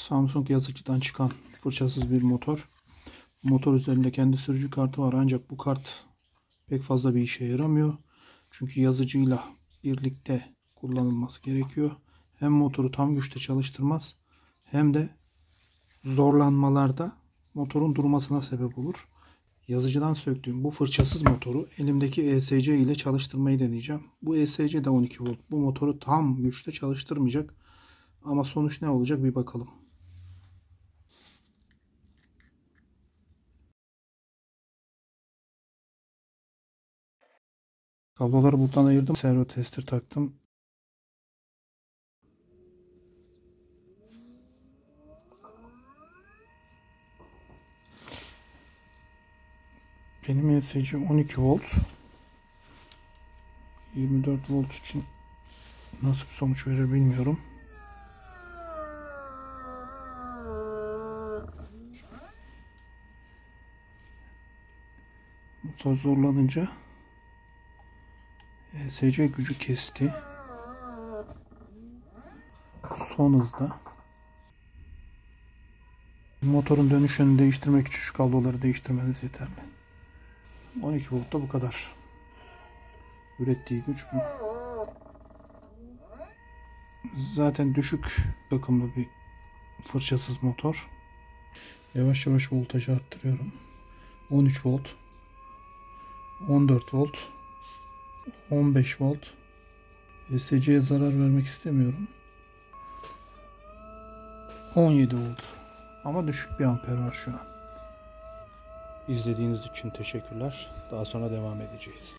Samsung yazıcıdan çıkan fırçasız bir motor. Motor üzerinde kendi sürücü kartı var, ancak bu kart pek fazla bir işe yaramıyor. Çünkü yazıcıyla birlikte kullanılması gerekiyor. Hem motoru tam güçte çalıştırmaz, hem de zorlanmalarda motorun durmasına sebep olur. Yazıcıdan söktüğüm bu fırçasız motoru elimdeki ESC ile çalıştırmayı deneyeceğim. Bu ESC de 12 volt. Bu motoru tam güçte çalıştırmayacak. Ama sonuç ne olacak bir bakalım. Kabloları buradan ayırdım. Servo tester taktım. Benim ESC 12 volt. 24 volt için nasıl bir sonuç verir bilmiyorum. Motor zorlanınca ESC gücü kesti. Son hızda. Motorun dönüş yönünü değiştirmek için şu kabloları değiştirmeniz yeterli. 12 voltta bu kadar. Ürettiği güç bu. Zaten düşük akımlı bir fırçasız motor. Yavaş yavaş voltajı arttırıyorum. 13 volt, 14 volt, 15 volt. ESC'ye zarar vermek istemiyorum. 17 volt. Ama düşük bir amper var şu an. İzlediğiniz için teşekkürler. Daha sonra devam edeceğiz.